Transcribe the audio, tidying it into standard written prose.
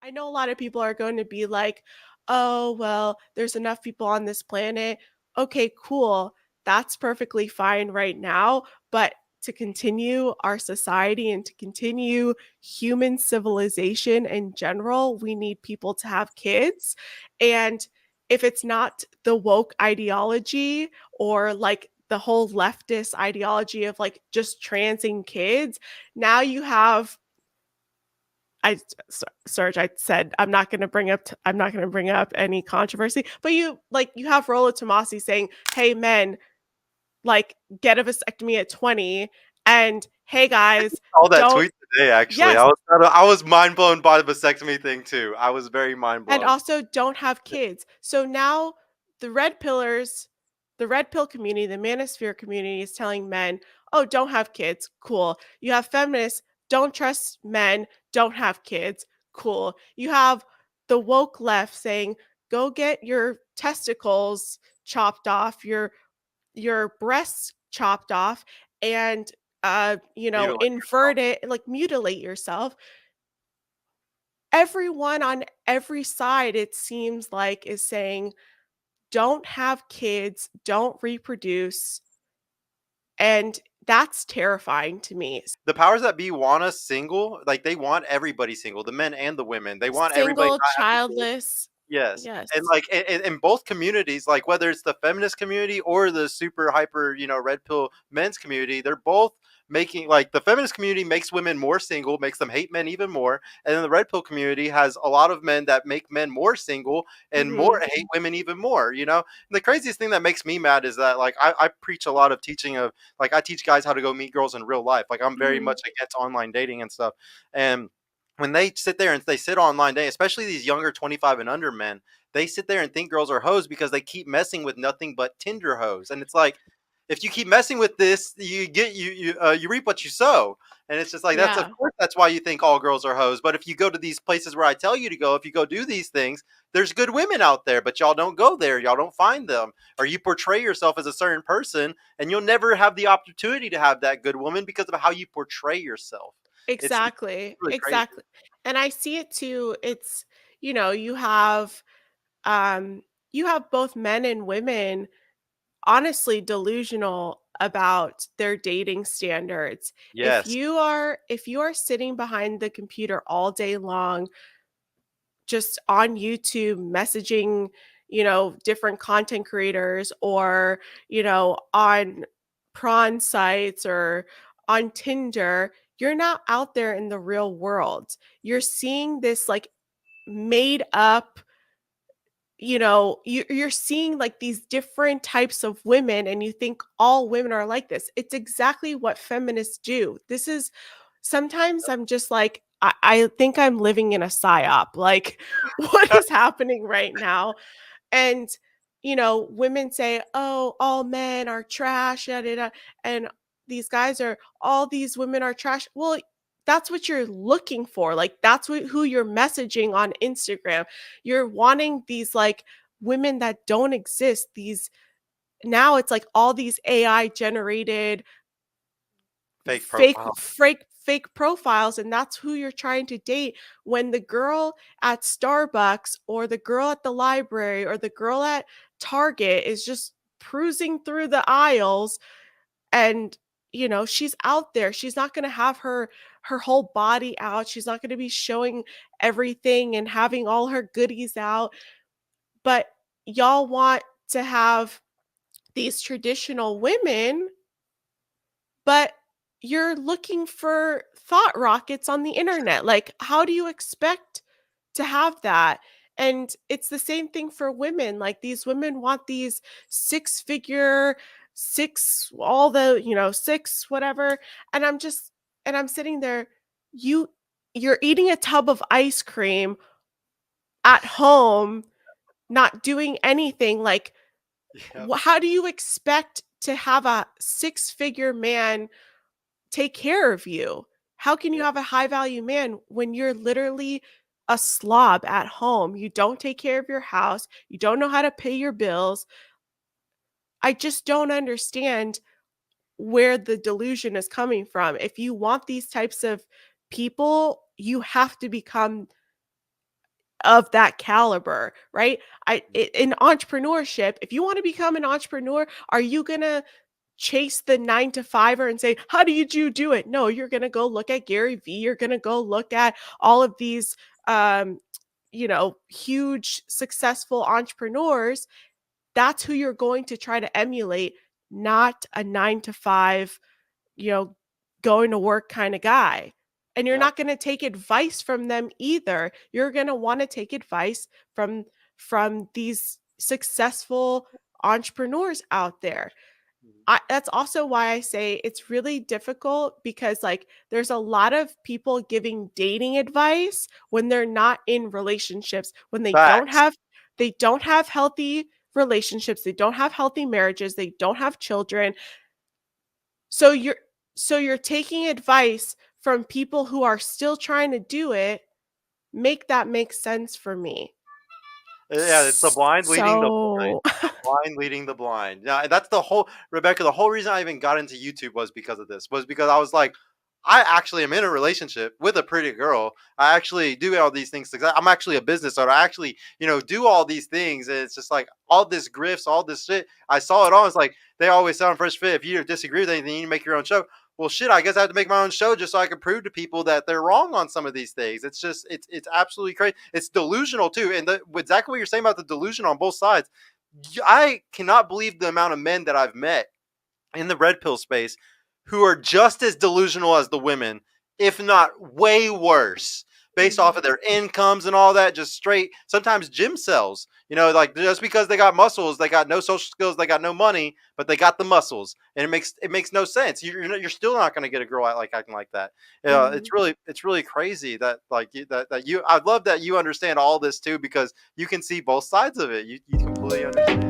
I know a lot of people are going to be like, oh, well, there's enough people on this planet. Okay, cool. That's perfectly fine right now. But to continue our society and to continue human civilization in general, we need people to have kids. And if it's not the woke ideology or like the whole leftist ideology of like just transing kids, now you have Serge, I said I'm not going to bring up any controversy, but you have Rollo Tomasi saying, "Hey men, like get a vasectomy at 20," and "Hey guys, All that don't." tweet today, actually. Yes, I was mind blown by the vasectomy thing too. I was very mind and blown. also don't have kids. So now the red pillars, the red pill community, the manosphere community is telling men, "Oh, don't have kids." Cool. You have feminists, "Don't trust men, don't have kids." Cool. You have the woke left saying, "Go get your testicles chopped off, your breasts chopped off, and Mutilate yourself. invert it, like mutilate yourself." Everyone on every side, it seems like, is saying, "Don't have kids, don't reproduce." And that's terrifying to me. The powers that be want us single. Like they want everybody single, the men and the women. They want everybody Single, not having kids. childless. Yes, and Yes. like in both communities, like whether it's the feminist community or the super hyper, red pill men's community, they're both making like the feminist community makes women more single, makes them hate men even more, and then the red pill community has a lot of men that make men more single and more Mhm. hate women even more. And the craziest thing that makes me mad is that like I preach a lot of teaching of like I teach guys how to go meet girls in real life. Like I'm very Mhm. much against online dating and stuff, and when they sit there and they sit online dating, especially these younger 25 and under men, they sit there and think girls are hoes because they keep messing with nothing but Tinder hoes. And it's like, if you keep messing with this, you reap what you sow. And it's just like that's of Yeah. course that's why you think all girls are hoes. But if you go to these places where I tell you to go, if you go do these things, there's good women out there, but y'all don't go there. Y'all don't find them, or you portray yourself as a certain person, and you'll never have the opportunity to have that good woman because of how you portray yourself. It's Exactly. really crazy. Exactly. And I see it too. It's, you have um you have both men and women honestly delusional about their dating standards. Yes. If you are sitting behind the computer all day long just on YouTube messaging, different content creators, or, on prawn sites or on Tinder, you're not out there in the real world. You're seeing this like made up, you're seeing like these different types of women and you think all women are like this. It's exactly what feminists do. This is sometimes I'm just like, I think I'm living in a psyop. Like, what is happening right now? And, women say, "Oh, all men are trash, da, da, da," and all these women are trash. Well, that's what you're looking for. Like, that's who you're messaging on Instagram. You're wanting these like women that don't exist. Now it's like all these AI generated Fake profile. fake profiles, and that's who you're trying to date, when the girl at Starbucks or the girl at the library or the girl at Target is just cruising through the aisles, and she's out there. She's not going to have her whole body out. She's not going to be showing everything and having all her goodies out. But y'all want to have these traditional women, but you're looking for thought rockets on the internet. Like, how do you expect to have that? And it's the same thing for women. Like, these women want these six figure, all the, six, whatever. And I'm sitting there, you, you're eating a tub of ice cream at home, not doing anything. Like, Yep. how do you expect to have a six-figure man take care of you? How can you Yep. have a high value man when you're literally a slob at home? You don't take care of your house, you don't know how to pay your bills. I just don't understand where the delusion is coming from. If you want these types of people, you have to become of that caliber, right? In entrepreneurship, if you want to become an entrepreneur, are you going to chase the 9 to 5er and say, how do you do it? No, you're going to go look at Gary Vee. You're going to go look at all of these, huge successful entrepreneurs. That's who you're going to try to emulate, not a 9 to 5, you know, going to work kind of guy. And you're Yeah. not going to take advice from them either. You're going to want to take advice from these successful entrepreneurs out there. Mhm. That's also why I say it's really difficult, because like there's a lot of people giving dating advice when they're not in relationships, when Facts. they don't have healthy relationships, they don't have healthy marriages, they don't have children. So you're taking advice from people who are still trying to do it. Make that make sense for me. Yeah, it's the blind leading the blind. So The blind leading the blind. Yeah, that's the whole Rebecca. The whole reason I even got into YouTube was because of this. Was because I was like, I actually am in a relationship with a pretty girl. I actually do all these things. I'm actually a business owner. I actually, do all these things. And it's just like all this grifts, all this shit. I saw it all. It's like they always say on First Fit, if you disagree with anything, you need to make your own show. Well, shit, I guess I have to make my own show just so I can prove to people that they're wrong on some of these things. It's just, it's absolutely crazy. It's delusional too, and exactly what you're saying about the delusion on both sides. I cannot believe the amount of men that I've met in the red pill space who are just as delusional as the women, if not way worse, based off of their incomes and all that, just straight, sometimes gym cells. Like just because they got muscles, they got no social skills, they got no money, but they got the muscles, and it makes no sense. You're still not going to get a girl out like acting like that. mhm. It's really crazy that like that you. I love that you understand all this too, because you can see both sides of it. You completely understand.